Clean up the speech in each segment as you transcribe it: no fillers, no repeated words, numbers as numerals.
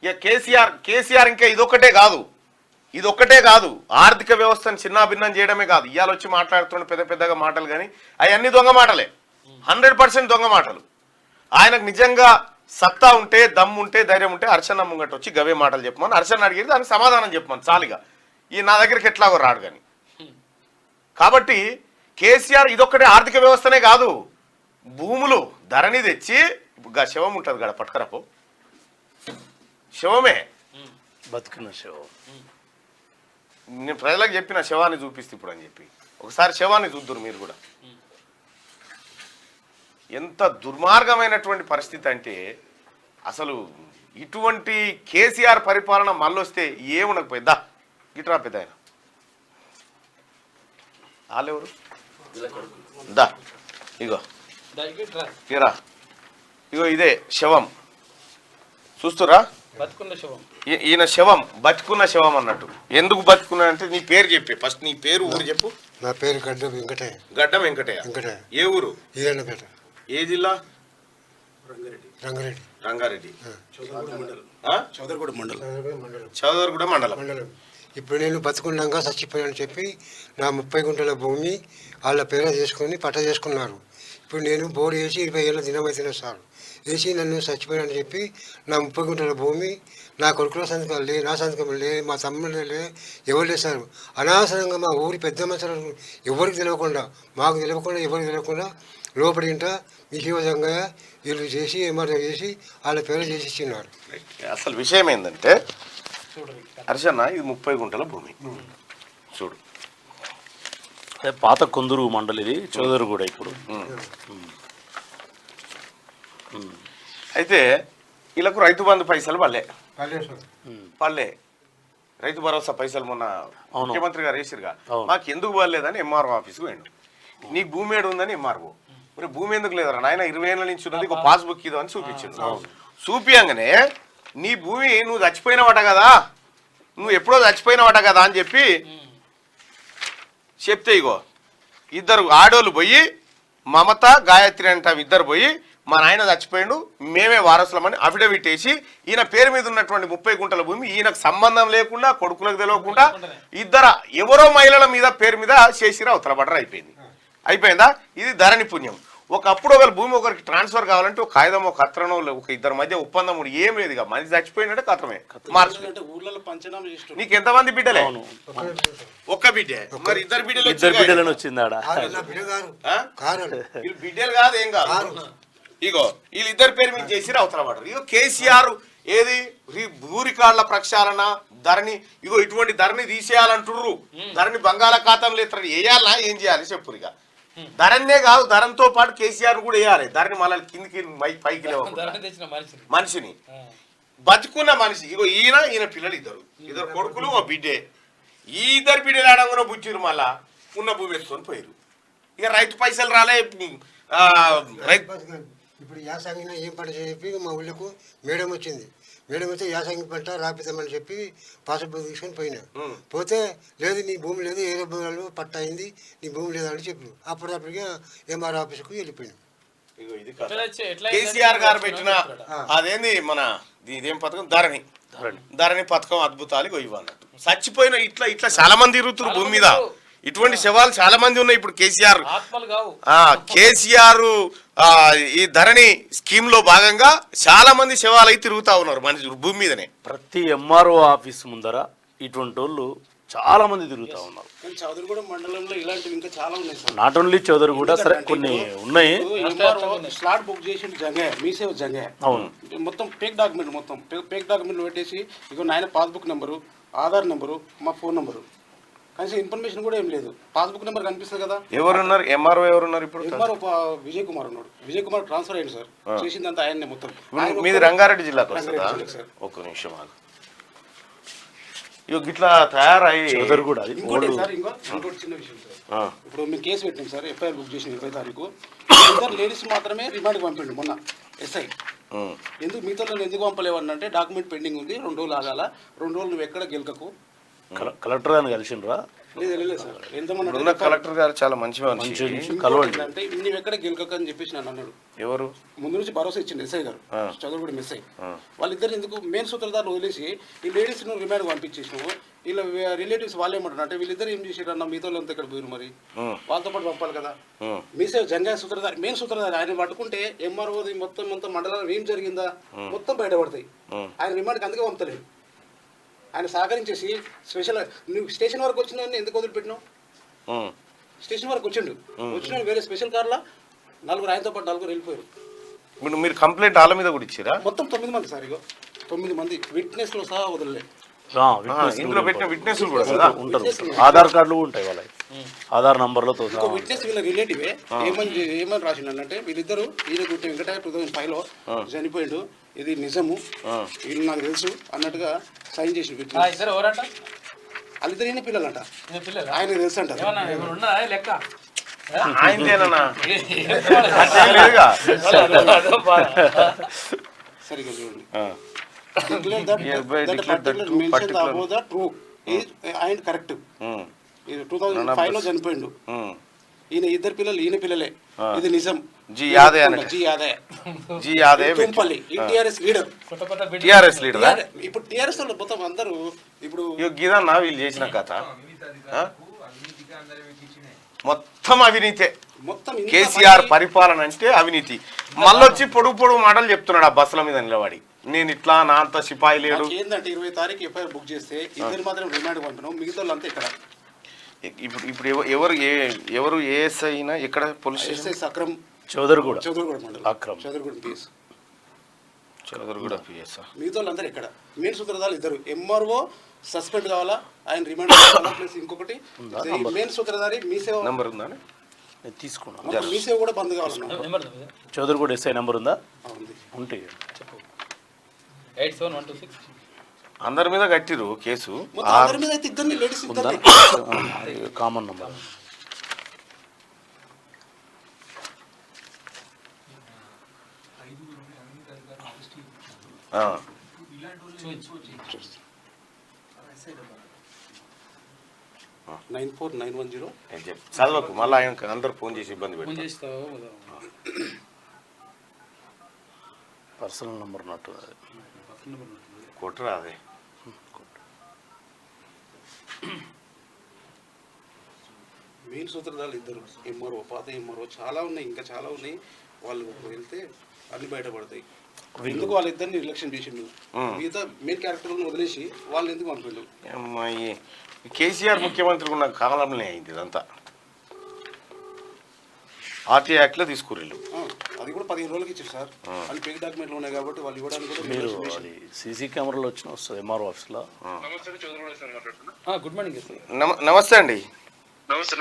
ఇక కేసీఆర్ ఇంకా ఇదొక్కటే కాదు ఆర్థిక వ్యవస్థను చిన్నాభిన్నం చేయడమే కాదు. ఇవాళ వచ్చి మాట్లాడుతున్న పెద్దగా మాటలు కానీ అవన్నీ దొంగ మాటలే, 100% దొంగ మాటలు. ఆయనకు నిజంగా సత్తా ఉంటే, దమ్ము ఉంటే, ధైర్యం ఉంటే హర్షన్న ముంగట వచ్చి గవే మాటలు చెప్పమని హర్షన్న అడిగేది, దానికి సమాధానం చెప్పమని చాలుగా. ఈ నా దగ్గరికి ఎట్లాగో రాడు కానీ. కాబట్టి కేసీఆర్ ఇదొక్కటే ఆర్థిక వ్యవస్థనే కాదు, భూములు ధరణి తెచ్చి ఇప్పుడు శవం ఉంటుంది కదా పట్టుకరపో, శవమే బతుకున్న శవం. నేను ప్రజలకు చెప్పిన శవాన్ని చూపిస్తే ఇప్పుడు అని చెప్పి ఒకసారి శవాన్ని చూద్దురు మీరు కూడా. ఎంత దుర్మార్గమైనటువంటి పరిస్థితి అంటే అసలు ఇటువంటి కేసీఆర్ పరిపాలన మళ్ళొస్తే ఏముండకపోయిందా. గిట్రా పెద్ద ఆయన వాళ్ళెవరు దా ఇగో ఇరా, ఇగో ఇదే శవం చూస్తురా, ఈయన శవం బతుకున్న శవం అన్నట్టు. ఎందుకు బతుకున్నా అంటే నీ పేరు చెప్పే, ఫస్ట్ నీ పేరు ఊరు చెప్పు. నా పేరు గడ్డం వెంకటయ్య. గడ్డం వెంకటయ్య. ఏ ఊరు? ఈరన్నపేట. ఏ జిల్లా? రంగారెడ్డి. చౌదర్గూడ మండలం. ఇప్పుడు నేను బతుకున్నాగా చచ్చిపోయానని చెప్పి నా 30 గుంటల భూమి వాళ్ళ పేర చేసుకొని పట్ట చేసుకున్నారు. ఇప్పుడు నేను బోర్డు వేసి 20 ఏళ్ళ దినమైతేనే సార్ వేసి నన్ను చచ్చిపోయానని చెప్పి నా 30 గుంటల భూమి నా కొడుకుల సంతకాలు లే, నా సంతకం లే, మా తమ్ముళ్ళు లే, ఎవరు లేసారు. అనవసరంగా మా ఊరి పెద్ద మనుషులు ఎవరికి తెలియకుండా, మాకు తెలియకుండా, ఎవరికి తెలియకుండా లోపలి ఇంట విషయంగా వీళ్ళు చేసి ఏమాటో చేసి వాళ్ళ పేరు చేసి ఇచ్చినారు. అసలు విషయం ఏంటంటే హర్షన్న ఇది 30 గుంటల భూమి చూడు. పాత కొందరు మండలి ఇది, చౌదరి కూడా ఇప్పుడు. అయితే వీళ్ళకు రైతు బంధు పైసలు పల్లె రైతు భరోసా పైసలు మొన్న ముఖ్యమంత్రి గారు వేసిరుగా, మాకు ఎందుకు పడలేదని ఎంఆర్ఓ ఆఫీస్కి పోయిండు. నీకు భూమి ఏడు ఉందని ఎంఆర్ఓ, మరి భూమి ఎందుకు లేదరా నాయన 20 ఏళ్ళ నుంచి ఉన్నది, ఒక పాస్బుక్ ఇదో అని చూపించిండు. చూపియంగానే నీ భూమి నువ్వు చచ్చిపోయినవట కదా, నువ్వు ఎప్పుడో చచ్చిపోయినవట కదా అని చెప్పి చెప్తే ఇగో ఇద్దరు ఆడోళ్ళు పోయి, మమత గాయత్రి అంట ఇద్దరు పోయి, మా నాయన చచ్చిపోయిండు మేమే వారసులమని అఫిడవిట్ వేసి ఈయన పేరు మీద ఉన్నటువంటి 30 గుంటల భూమి ఈయనకు సంబంధం లేకుండా, కొడుకులకు తెలియకుండా ఎవరో మహిళల మీద పేరు మీద చేసిరా అవతల బట్టర్ అయిపోయిందా. ఇది ధరణి పుణ్యం. ఒకప్పుడు ఒకరి భూమి ఒకరికి ట్రాన్స్ఫర్ కావాలంటే ఒక కాగితం, ఒక కత్రనో, ఒక ఇద్దరి మధ్య ఒప్పందం ఏం లేదు. ఇక మనిషి చచ్చిపోయినట్టే కత్రమే మార్చు. నీకు ఎంతమంది బిడ్డలే? ఒక్క బిడ్డే. మరి ఇద్దరు బిడ్డలు వచ్చిందాడ బిడ్డలు కాదు, ఏం కాదు. ఇగో వీళ్ళిద్దరి పేరు మీద చేసిరా అవతల పడరు. ఇగో కేసీఆర్ ఏది భూరికాళ్ల ప్రక్షాళన ధరణి, ఇగో ఇటువంటి ధరణి తీసేయాలంటుర్రు. ధరణి బంగాళాఖాతంలో ఎత్తారు, వేయాలనా ఏం చేయాలి చెప్పు. ఇక ధరణినే కాదు, ధరణితో పాటు కేసీఆర్ కూడా వేయాలి. ధరణి మళ్ళీ కిందికి పైకి మనిషిని బతుకున్న మనిషి. ఇగో ఈయన పిల్లలు ఇద్దరు కొడుకులు, ఓ బిడ్డే. ఈ ఇద్దరు బిడ్డలు ఆడంగా బుచ్చిరు, మళ్ళా ఉన్న భూమి ఎత్తుకొని పోయారు. ఇక రైతు పైసలు రాలే. ఇప్పుడు యాసంగిన ఏం పంట చెప్పి మా ఊళ్ళకు మేడం వచ్చింది. మేడం వస్తే యాసంగి పంట రాపిద్దామని చెప్పి పాస్బుక్ తీసుకొని పోయినా. పోతే లేదు నీ భూమి లేదు, ఏ భూములు పట్ట అయింది, నీ భూమి లేదని చెప్పి అప్పటికప్పటికే ఎంఆర్ ఆఫీస్కు వెళ్ళిపోయినాం. కేసీఆర్ గారు పెట్టిన అదేంది మన ఇదేం పథకం, ధరణి పథకం అద్భుతాలు ఇవ్వన్నట్టు. చచ్చిపోయిన ఇట్లా చాలా మంది తిరుగుతున్నారు భూమి మీద. ఇటువంటి శవాలు చాలా మంది ఉన్నాయి. ఇప్పుడు కేసీఆర్ ఈ ధరణి స్కీమ్ లో భాగంగా చాలా మంది శవాలు అయితే తిరుగుతా ఉన్నారు మనుషులు భూమి మీదనే. ప్రతి ఎంఆర్ఓ ఆఫీస్ ముందర ఇటువంటి వాళ్ళు చాలా మంది తిరుగుతా ఉన్నారు. చౌదరిగూడ మండలంలో ఇలాంటివి ఇంకా చాలా ఉన్నాయి సార్. నాట్ ఓన్లీ చౌదరిగూడ, సరే కొన్ని ఉన్నాయి. స్లాట్ బుక్ చేసి మీసేవ జంగే అవును, మొత్తం ఫేక్ డాక్యుమెంట్లు పెట్టేసి ఇగో నాయన పాస్బుక్ నెంబరు, ఆధార్ నెంబరు, మా ఫోన్ నెంబరు, కనీసం ఇన్ఫర్మేషన్ కూడా ఏం లేదు. పాస్బుక్ నెంబర్ కనిపిస్తుంది కదా. ఎవరున్నారు ఎంఆర్ఓ? ఎవరున్నారు ఇప్పుడు? ఎంఆర్ఓ విజయ్ కుమార్ ఉన్నాడు. విజయ్ కుమార్ ట్రాన్స్ఫర్ అయ్యింది సార్. చేసిందంతా ఆయన్నే మొత్తం. మీది రంగారెడ్డి జిల్లాకు వస్తుందా? ఒక్క నిమిషం ఆగు. గిట్లా తయారయ్యి ఇంకోటి చిన్న విషయం సార్. ఇప్పుడు మేము కేసు పెట్టినాం సార్, ఎఫ్ఐఆర్ బుక్ చేసిన 20 తారీఖు. ఇద్దరు లేడీస్ మాత్రమే రిమాండ్కి పంపిండు మొన్న ఎస్ఐ. ఎందుకు మిగతా ఎందుకు పంపలేవన్నంటే డాక్యుమెంట్ పెండింగ్ ఉంది, 2 రోజులు ఆగాల, 2 రోజులు నువ్వు ఎక్కడ గెలకకు. కలెక్టర్ అని కలిసిండ్రా? లేదు సార్ ఎంతమంది ఉన్న కలెక్టర్ గారు చాలా మంచి మనిషి. కలవండి. అంటే నువ్వు ఎక్కడ గెలకక అని చెప్పేసి నన్ను అన్నాడు. ఎవరు ముందు నుంచి భరోసా ఇచ్చింది ఎస్ఐ గారు, చదువుకుడు ఎస్ఐ. వాళ్ళిద్దరు ఎందుకు మెయిన్ సూత్రధారులు వదిలేసి ఈ లేడీస్ ను రిమాండ్ పంపించేసినావు. వీళ్ళ రిలేటివ్స్ వాళ్ళు ఏమంటారు అంటే వీళ్ళిద్దరు ఏం చేసారు అన్న మీతో అంతా ఇక్కడ పోయారు, మరి వాళ్ళతో పాటు పంపాలి కదా. మీసే జంగా సూత్రధారి మెయిన్ సూత్రధారి ఆయన పట్టుకుంటే ఎంఆర్ఓది మొత్తం మండలంలో ఏం జరిగిందా మొత్తం బయటపడతాయి. ఆయన రిమాండ్కి అందుకే పంపలేదు. ఆయన సహకరించేసి స్పెషల్ నువ్వు స్టేషన్ వరకు వచ్చిన ఎందుకు వదిలిపెట్టినావు? స్టేషన్ వరకు వచ్చిన వేరే స్పెషల్ కార్లో నలుగురు ఆయనతో పాటు నలుగురు వెళ్ళిపోయారు. ఇప్పుడు మీరు కంప్లైంట్ వాళ్ళ మీద కూడా ఇచ్చారా? మొత్తం 9 మంది సార్, ఇగో 9 మంది విట్నెస్లో సహా వదలలేదు. ఇందులో పెట్టిన విట్నెస్ కూడా కదా ఉంటారు, ఆధార్ కార్డులు ఉంటాయి వాళ్ళ ఆధార్ నంబర్లతో. ఇంకో విట్నెస్ వీళ్ళ రిలేటివే ఏమని రాసిండే వీళ్ళిద్దరు ఈయన గుట్టి వెంకటయ్య 2005లో చనిపోయాడు, ఇది నిజము, వీళ్ళు నాకు తెలుసు అన్నట్టుగా సైన్ చేసి వాళ్ళిద్దరు ఈయన పిల్లలంట, ఆయన తెలుసు అంట. సరిగ్గా చూడండి. ఆయన కరెక్ట్ 2005లో చనిపోయిండు. ఈయన ఇద్దరు పిల్లలు ఈయన పిల్లలే, ఇది నిజం. G Yadav Tumpalli TRS leader. ఇప్పుడు టిఆర్ఎస్ వాళ్ళు మొత్తం అందరూ ఇప్పుడు గీదన్నా వీళ్ళు చేసిన కథ మొత్తం అవినీతే. మొత్తం కేసీఆర్ పరిపాలన అంటే అవినీతి. మళ్ళొచ్చి పొడుగు మాటలు చెప్తున్నాడు ఆ బస్సుల మీద నిలబడి, నేను ఇట్లా నా అంత సిపాయి లేడు. ఏంటంటే 20 తారీఖు ఎఫ్ఐఆర్ బుక్ చేస్తే ఇద్దరు మాత్రం రిమాండ్ పంపినాం, మిగతా వాళ్ళంతా ఇక్కడ. ఇప్పుడు ఎవరు ఏఎస్ఐ అయినా ఇక్కడ పోలీస్ స్టేషన్ అక్రమ్ చౌదరిగూడ మండలం అక్రమ్ చౌదరిగూడ పిఎస్ చౌదరిగూడ పిఎస్. మిగతా వాళ్ళందరూ ఇక్కడ. మెయిన్ సూత్రధారులు ఇద్దరు, ఎంఆర్ఓ సస్పెండ్ కావాలా, ఆయన రిమాండ్ కావాలా, ప్లస్ ఇంకొకటి మెయిన్ సూత్రధారి మీసేవ నెంబర్ ఉందా తీసుకున్నాను, మీసేవ కూడా బంద్ కావాలన్నా. చౌదరిగూడ ఎస్ఐ నెంబర్ ఉందా? ఉంటే అందరి మీద కట్టిరు కేసు. కామన్ నంబర్ చదవకు, మళ్ళీ ఆయన అందరు ఫోన్ చేసి ఇబ్బంది పెడతారు. పర్సనల్ నంబర్ నట్టు కొట్టరా అదే. మెయిన్ సూత్రధారులు ఇద్దరు, ఎంఆర్ఓ పాత ఎంఆర్ఓ చాలా ఉన్నాయి, ఇంకా చాలా ఉన్నాయి. వాళ్ళు వెళ్తే అన్ని బయటపడతాయి. ఎందుకు వాళ్ళిద్దరిని నిర్లక్ష్యం చేసిండు, మిగతా మెయిన్ క్యారెక్టర్లను వదిలేసి వాళ్ళు ఎందుకు పంపిండు? కేసీఆర్ ముఖ్యమంత్రి ఉన్న కాలంలో అయింది ఇదంతా. ఆర్టీ యాక్ట్ లో తీసుకుర్రు. అది కూడా 15 రోజులకి ఇచ్చారు సార్. అని ఫేక్ డాక్యుమెంట్లు ఉన్నాయి కాబట్టి వాళ్ళు ఇవ్వడానికి కూడా. మీరు సీసీ కెమెరాలో వచ్చిన వస్తుంది ఎంఆర్ఓ ఆఫీస్లో. గుడ్ మార్నింగ్ నమస్తే అండి. నమస్తే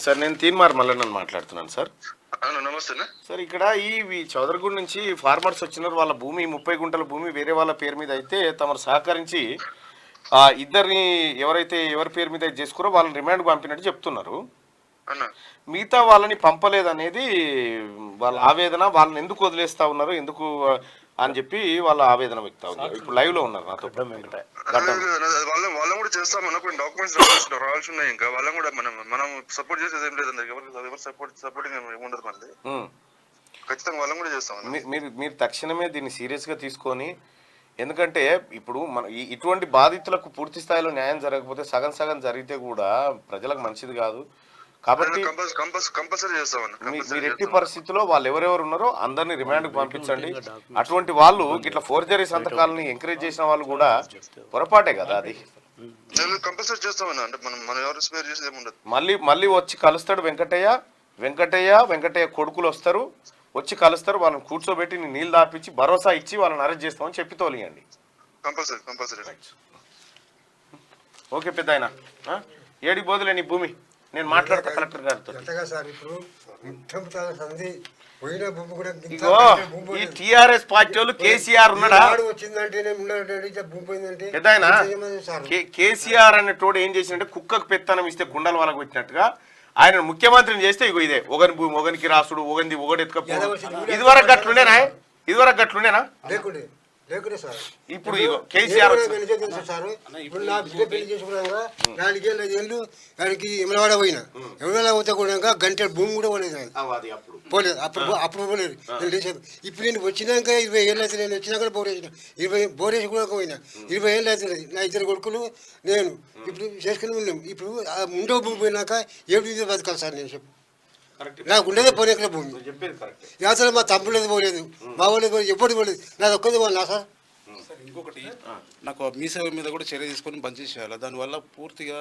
సార్, నేను తీన్మార్ మల్లన్నని మాట్లాడుతున్నాను సార్. నమస్తే సార్, ఇక్కడ ఈ చౌదరిగూడ నుంచి ఫార్మర్స్ వచ్చినారు, వాళ్ళ భూమి 30 గుంటల భూమి వేరే వాళ్ళ పేరు మీద అయితే తమరు సహకరించి ఇద్దరిని ఎవరి పేరు మీద చేసుకురో వాళ్ళని రిమాండ్ పంపినట్టు చెప్తున్నారు. మిగతా వాళ్ళని పంపలేదనేది వాళ్ళ ఆవేదన. వాళ్ళని ఎందుకు వదిలేస్తా ఉన్నారు, ఎందుకు అని చెప్పి వాళ్ళ ఆవేదన వ్యక్తం అవుతుంది. ఇప్పుడు లైవ్ లో ఉన్నారు నాతో. వాళ్ళని కూడా చేస్తాం, మనకు డాక్యుమెంట్స్ రావాల్సి ఉన్నాయి. ఇంకా వాళ్ళని కూడా మనం సపోర్ట్ చేసేది ఏం లేదు, ఎవరు సపోర్టింగ్ ఉండదు. మళ్ళీ ఖచ్చితంగా వాళ్ళని కూడా చేస్తాం. మీరు తక్షణమే దీన్ని సీరియస్ గా తీసుకొని, ఎందుకంటే ఇప్పుడు మన ఇటువంటి బాధితులకు పూర్తి స్థాయిలో న్యాయం జరగకపోతే సగం జరిగితే కూడా ప్రజలకు మంచిది కాదు. కాబట్టి కంపల్సరీ చేస్తాం. మీరు ఎట్టి పరిస్థితుల్లో వాళ్ళు ఎవరెవరు ఉన్నారో అందరినీ రిమాండ్కి పంపించండి. అటువంటి వాళ్ళు ఇట్లా ఫోర్జరీ సంతకాలని ఎంకరేజ్ చేసిన వాళ్ళు కూడా పొరపాటే కదా అది. కంపల్సరీ చేస్తామన్నా, అంటే మనం ఎవరు స్పేర్ చేసేది ఏముండదు. మళ్ళీ వచ్చి కలుస్తాడు వెంకటయ్య కొడుకులు వస్తారు, వచ్చి కలుస్తారు, వాళ్ళని కూర్చోబెట్టి నీళ్ళు దాపించి భరోసా ఇచ్చి వాళ్ళని అరెస్ట్ చేస్తామని చెప్పి తోలియండి. కంపల్సరీ. ఓకే పెద్ద ఆయన, ఏడికి పోదులే నీ భూమి, నేను మాట్లాడతా కలెక్టర్ గారితో. ఇగో ఈ టిఆర్ఎస్ పార్టీ వాళ్ళు కేసీఆర్ ఉన్నాడా పెద్ద ఆయన, కేసీఆర్ అనే తోడు ఏం చేసిందంటే కుక్కకు పెత్తనం ఇస్తే కుండల వాళ్ళకు పెట్టినట్టుగా ఆయన ముఖ్యమంత్రిని చేస్తే ఇగో ఇదే ఒకని భూమి ఒకనికి రాసుడు, ఒకటి ఎత్తుకపో. ఇదివరకు గట్లుండేనా? లేకుంటే సార్ ఇప్పుడు ఇగో కేసీఆర్ వచ్చి- తెలుసు సార్ ఇప్పుడు నా బిడ్డ పెళ్లి చేసుకున్నాక 4 ఏళ్ళు 5 ఏళ్ళు దానికి ఎమలవాడ పోయినా ఎమలవాడ పోతే కూడా గంటల భూమి కూడా పోలేదు నాకు. అది అప్పుడు పోలేదు అప్పుడు పోలేదు నేను లేచాను. ఇప్పుడు నేను వచ్చినాక 20 ఏళ్ళు అయితే నేను వచ్చినాక బోర్ వేసిన 20 బోర్ వేసి కూడా పోయినా 20 ఏళ్ళు అవుతుంది. నా 2 కొడుకులు నేను ఇప్పుడు చేసుకుని ఉన్నాం. ఇప్పుడు ఉండో భూమి పోయినాక ఏడు బతకాలి సార్ నేను చెప్పు. కరెక్ట్ నాకు ఉండేదే పోనీకల భూమి. చెప్పేది కరెక్ట్. అసలు మా తమ్ముళ్ళది పోలేదు, మా వాళ్ళది పోలేదు, ఎప్పుడు పోలేదు. నాది ఒక్కది పోనా సార్. సార్ ఇంకొకటి నాకు మీ సేవ మీద కూడా చర్య తీసుకొని బంద్ చేసేయాలి. దానివల్ల పూర్తిగా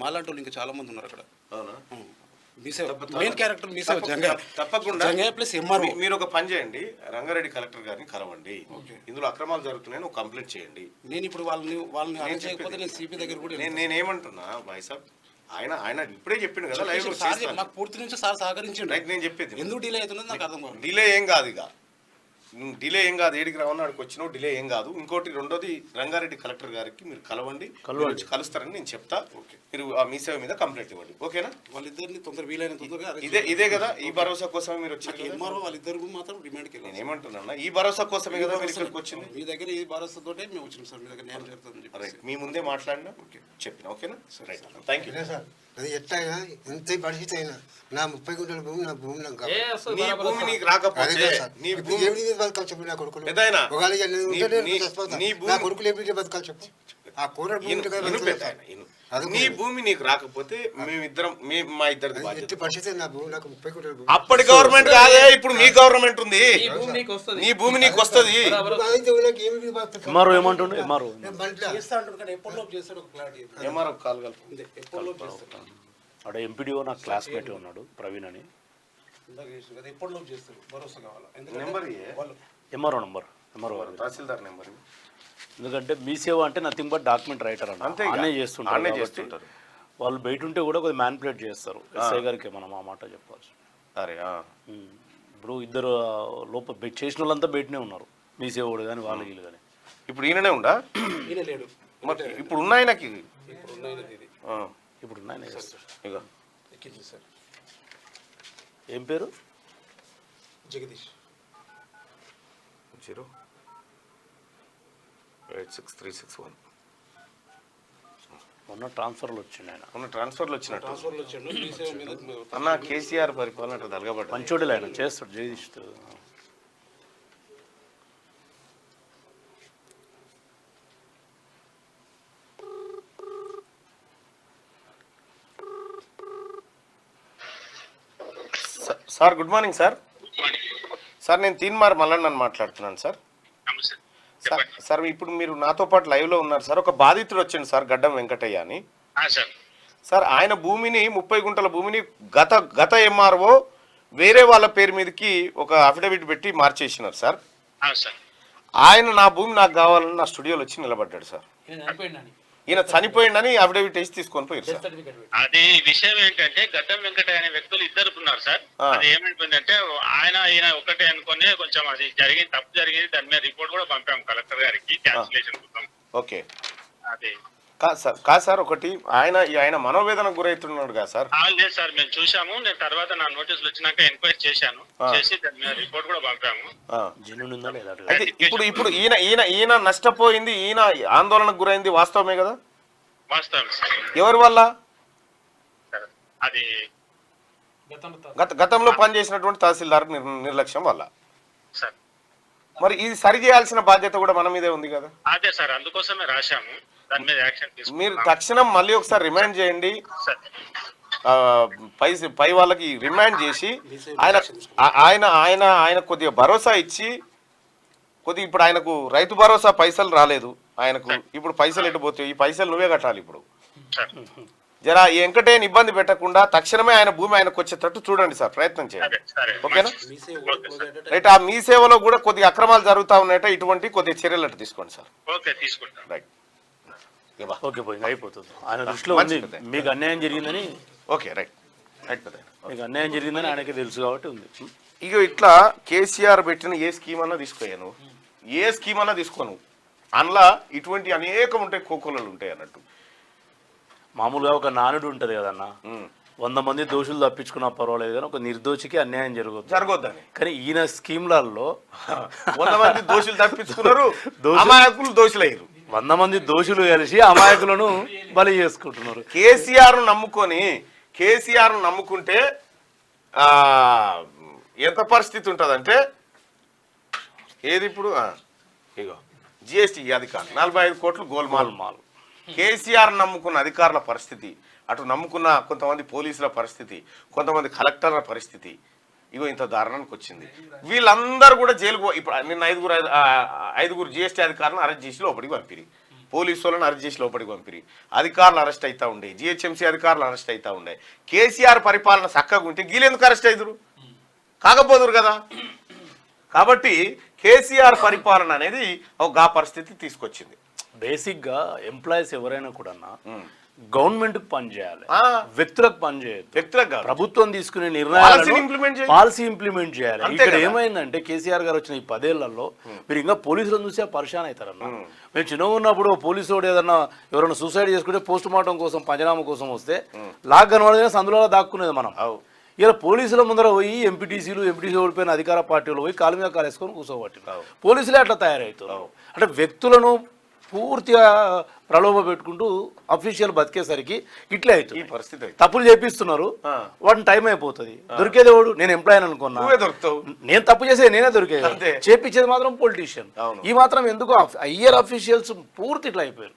మాలాంటి వాళ్ళు ఇంకా చాలా మంది ఉన్నారు అక్కడ. అవునా? మీ సేవ మెయిన్ క్యారెక్టర్ మీ సేవ తప్పకుండా జంగయ్య ప్లస్ ఎంఆర్ఓ. మీరు ఒక పని చేయండి, రంగారెడ్డి కలెక్టర్ గారిని కలవండి. ఇందులో అక్రమాలు జరుగుతున్నాయని ఒక కంప్లైంట్ చేయండి. నేను ఇప్పుడు వాళ్ళని అరెస్ట్ చేయకపోతే నేను సిపి దగ్గర కూడా నేనేమంటున్నా భాయ్ సాబ్, ఆయన ఇప్పుడే చెప్పిండు కదా లైవ్ లో సార్ చేస్తాను. నాకు పూర్తి నుంచి సార్ సహకరించండి. రైట్, నేను చెప్పేది ఎందుకు డిలే అవుతున్నది నాకు అర్థం కాదు. డిలే ఏం కాదు, ఇక నువ్వు డిలే ఏం కాదు, ఏడికి రావన్నా అక్కడికి వచ్చినావు, డిలే ఏం కాదు. ఇంకోటి రెండోది రంగారెడ్డి కలెక్టర్ గారికి మీరు కలవండి, వచ్చి కలుస్తారని నేను చెప్తా. మీరు ఆ మీ సేవ మీద కంప్లైంట్ ఇవ్వండి, ఓకేనా? వాళ్ళిద్దరిని వీలైన తొందరగా ఇదే కదా ఈ భరోసా కోసమే మీరు వచ్చారు. ఎంఆర్ఓ వాళ్ళిద్దరు మాత్రం రిమాండ్కి వెళ్ళాను. నేను ఏమంటున్నా, ఈ భరోసా కోసమే కదా మీరు ఇక్కడికి వచ్చింది. మీ దగ్గర ఈ భరోసాతోటే మేము వచ్చినాం సార్. మీ దగ్గర న్యాయం జరుగుతుందని చెప్పి రైట్, మీ ముందే మాట్లాడినా చెప్పిన, ఓకేనా? Right, thank you. అదే సార్ అది ఎట్లయినా ఎంత పరిస్థితి అయినా నా 30 గుంటల భూమి నా భూమి నాకు కావాలి. నీ భూమి నీకు అదే రాకపోతే కదా సార్. నీ ఇప్పుడు భూమి ఎవరి మీద బతకాలి చెప్పు నా కొడుకులు. పెద్దాయనా, ఒకవేళ ఇక నేను ఉంటే నేను నీ చచ్చిపోతా. భూమి- నా కొడుకులు ఎప్పుడు బతకాలి చెప్పు. ఆ కూర భూమి ఉంటే కదా ఇను బతకాలి పెద్దాయన, సార్. ఇను. అది నీ భూమి నీకు రాకపోతే మేమిద్దరం మా ఇద్దరిది అది బాధ్యత. ఎట్టి పరిస్థితి నా భూమి నాకు 30 గుంటల భూమి. అప్పటి గవర్నమెంట్ కాదే, ఇప్పుడు మీ గవర్నమెంట్ ఉంది. ఈ భూమి నీకు వస్తది. నీ భూమి నీకు వస్తుంది. ఇప్పుడు అయితే నాకు ఏమి మీద బతకాలి? ఎంఆర్ఓ ఏమంటుండే? ఎంఆర్ఓ నేను బండ్లా. చేస్తా అంటారు కానీ ఎప్పటిలోపు చేస్తాడు ఒక క్లారిటీ ఏమారో కాల్ కలుపు. ఎప్పటిలోపు చేస్తాడు. అక్కడ ఎంపీడీఓ నాకు క్లాస్మేట్ ఉన్నాడు ప్రవీణ్ అని. ఇందాక చేసిన కదా ఎప్పటిలోపు చేస్తారు. భరోసా కావాలా? ఎందుకంటే నెంబర్ ఇయ్యే. వాళ్ళు ఎంఆర్ఓ గారు. తహసీల్దార్ నెంబర్ ఇవ్వు. ఎందుకంటే మీ సేవ అంటే నథింగ్ బట్ డాక్యుమెంట్ రైటర్ అంటే అంతే ఇక. అనే చేస్తుంటారు ఆనే కాబట్టి చేస్తుంటారు. వాళ్ళు బయట ఉంటే కూడా కొద్దిగా మ్యానిపులేట్ చేస్తారు. ఎస్ఐ గారికి మనం ఆ మాట చెప్పాల్సి. అరే ఇప్పుడు ఇద్దరు లోపల చేసిన వాళ్ళంతా బయటనే ఉన్నారు, మీ సేవడు కానీ వాళ్ళు వీళ్ళు కానీ. ఇప్పుడు ఈయననే ఉండా? ఈయన లేడు. మరి ఇప్పుడు ఉన్న ఆయనకి ఇప్పుడు ఉన్నది ఇది ఇప్పుడు ఉన్నాయని చేస్తారు. ఇక ఎక్కింది సార్. ఏం పేరు? జగదీష్ 0863661. మొన్న ట్రాన్స్ఫర్లు వచ్చిండు ఆయన. ఉన్న ట్రాన్స్ఫర్లు వచ్చినట్టు. ట్రాన్స్ఫర్లో వచ్చాడు. మీ సేవ మీద అన్న కేసీఆర్ పరిపాలన అట్లా తలగబడ్డ. మంచోడేలే ఆయన, చేస్తాడు Jagadish. Sir good morning sir. Sir నేను తీన్మార్ మల్లన్నని మాట్లాడుతున్నాను సార్. సార్ ఇప్పుడు మీరు నాతో పాటు లైవ్ లో ఉన్నారు సార్. ఒక బాధితుడు వచ్చిండు సార్, గడ్డం వెంకటయ్య అని. సార్ ఆయన భూమిని 30 గుంటల భూమిని గత ఎంఆర్ఓ వేరే వాళ్ళ పేరు మీదకి ఒక అఫిడవిట్ పెట్టి మార్చేసినారు సార్. ఆయన నా భూమి నాకు కావాలని నా స్టూడియోలో వచ్చి నిలబడ్డాడు సార్. ఈయన చనిపోయిండని అఫిడవిట్ వేసి తీసుకొని పోయారు సార్. అది విషయం ఏంటంటే గడ్డం వెంకటయ్య అనే వ్యక్తులు ఇద్దరు ఉన్నారు సార్. అది ఏమైపోయిందంటే ఈయన ఒకటే అనుకుని కొంచెం అది జరిగింది, తప్పు జరిగింది. దాని మీద రిపోర్ట్ కూడా పంపాము కలెక్టర్ గారికి క్యాన్సిలేషన్ కోసం. ఓకే అదే కాదు సార్, ఒకటి ఆయన మనోవేదనకు గురవుతున్నాడు కదా సార్. లేదు సార్, మేము చూసాము. నేను తర్వాత నా నోటీసులు వచ్చినాక ఎంక్వైరీ చేశాను, చేసి దాని మీద రిపోర్ట్ కూడా పంపాము. జెన్యూన్ ఉందా లేదా? అయితే ఇప్పుడు ఈయన నష్టపోయింది, ఈయన ఆందోళనకు గురైంది వాస్తవమే కదా? వాస్తవం సార్. ఎవరి వల్ల? అది గతంలో పనిచేసినటువంటి తహసీల్దార్ నిర్లక్ష్యం వల్ల. సార్ మరి ఇది సరి చేయాల్సిన బాధ్యత కూడా మన మీదే ఉంది కదా. అదే సార్, అందుకోసమే రాశాము. దాని మీద యాక్షన్ మీరు తీసుకుంటాం తక్షణం మళ్ళీ ఒకసారి రిమైండ్ చేయండి. సార్. పై వాళ్ళకి రిమైండ్ చేసి ఆయన కొద్దిగా భరోసా ఇచ్చి కొద్దిగా ఇప్పుడు ఆయనకు రైతు భరోసా పైసలు రాలేదు ఆయనకు. ఇప్పుడు పైసలు ఎటుపోతాయి? ఈ పైసలు నువ్వే కట్టాలి. ఇప్పుడు జరా ఈ వెంకటేని ఇబ్బంది పెట్టకుండా తక్షణమే ఆయన భూమి ఆయనకు వచ్చేటట్టు చూడండి సార్, ప్రయత్నం చేయండి. ఓకేనా? రైట్. ఆ మీ సేవలో కూడా కొద్దిగా అక్రమాలు జరుగుతా ఉన్నాయట, ఇటువంటి కొద్దిగా చర్యలు తీసుకోండి సార్. ఓకే తీసుకుంటాం. రైట్. ఓకే, పోయింది, అయిపోతుంది. ఆయన దృష్టిలో ఉంది మీకు అన్యాయం జరిగిందని. ఓకే రైట్ రైట్ పెద్ద. మీకు అన్యాయం జరిగిందని ఆయనకి తెలుసు కాబట్టి ఉంది. ఇక ఇట్లా కేసీఆర్ పెట్టిన ఏ స్కీమ్ అన్నా తీసుకోయాను, ఏ స్కీమ్ అన్నా తీసుకోను, అందులో ఇటువంటి అనేకం ఉంటాయి, కోకోలలు ఉంటాయి అన్నట్టు. మామూలుగా ఒక నానుడు ఉంటుంది కదన్న, 100 మంది దోషులు తప్పించుకున్నా పర్వాలేదు కానీ ఒక నిర్దోషికి అన్యాయం జరగదు జరగొద్దని కానీ ఈయన స్కీమ్లలో 100 మంది దోషులు తప్పించుకున్నారు, అమాయకులు దోషులయ్యారు. 100 మంది దోషులు కలిసి అమాయకులను బలి చేసుకుంటున్నారు. కేసీఆర్ నమ్ముకుంటే ఎంత పరిస్థితి ఉంటుందంటే ఏది ఇప్పుడు ఇగో జిఎస్టీ అధికారులు 45 కోట్లు గోల్మాల్. కేసీఆర్ నమ్ముకున్న అధికారుల పరిస్థితి, అటు నమ్ముకున్న కొంతమంది పోలీసుల పరిస్థితి, కొంతమంది కలెక్టర్ల పరిస్థితి ఇగో ఇంత దారుణానికి వచ్చింది. వీళ్ళందరూ కూడా జైలుకు ఇప్పుడు నిన్న 5 జిఎస్టీ అధికారులను అరెస్ట్ చేసి లోపలికి పంపిరి, పోలీసు వాళ్ళని అరెస్ట్ చేసి లోపలికి పంపిరి, అధికారులు అరెస్ట్ అవుతా ఉండే, జిహెచ్ఎంసీ అధికారులు అరెస్ట్ అవుతా ఉండే. కేసీఆర్ పరిపాలన చక్కగా ఉంటే వీళ్ళెందుకు అరెస్ట్ అవుతురు? కాకపోదురు కదా. కాబట్టి కేసీఆర్ పరిపాలన అనేది ఒక పరిస్థితి తీసుకొచ్చింది. బేసిక్గా ఎంప్లాయీస్ ఎవరైనా కూడా గవర్నమెంట్కి పనిచేయాలి, వ్యక్తులకు పనిచేయదు. వ్యక్తులకు కాదు, ప్రభుత్వం తీసుకునే నిర్ణయాలను పాలసీ ఇంప్లిమెంట్ చేయాలి. అంతే ఇక్కడ కదా. ఏమైందంటే కేసీఆర్ గారు వచ్చిన ఈ 10 ఏళ్లలో మీరు ఇంకా పోలీసులను చూసే పరిశాన్ అవుతారన్న. మేము చిన్నగా ఉన్నప్పుడు పోలీసు వాడు ఎవరైనా సూసైడ్ చేసుకుంటే పోస్ట్ మార్టం కోసం పంచనామా కోసం వస్తే లాగ్ కనబడగానే సందులో దాక్కునేది మనం. ఇలా పోలీసుల ముందర పోయి ఎంపీటీసీ ఓడిపోయిన అధికార పార్టీలు పోయి కాలు మీద కాలేసుకొని కూర్చోబట్టి పోలీసులే అట్లా తయారవుతున్నారు. అంటే వ్యక్తులను పూర్తిగా ప్రలోభ పెట్టుకుంటూ అఫీషియల్ బతికేసరికి ఇట్లే అవుతుంది. ఈ పరిస్థితి తప్పులు చేపిస్తున్నారు, వాటిని టైం అయిపోతుంది. దొరికేది వాడు నేను ఎంప్లాయ్ అనుకున్నా, దొరుకుతావు. నేను తప్పు చేసేది నేనే దొరికేది, అంతే. చేపించేది మాత్రం పొలిటీషియన్. ఈ మాత్రం ఎందుకు హయ్యర్ అఫీషియల్స్ పూర్తి ఇట్లా అయిపోయారు.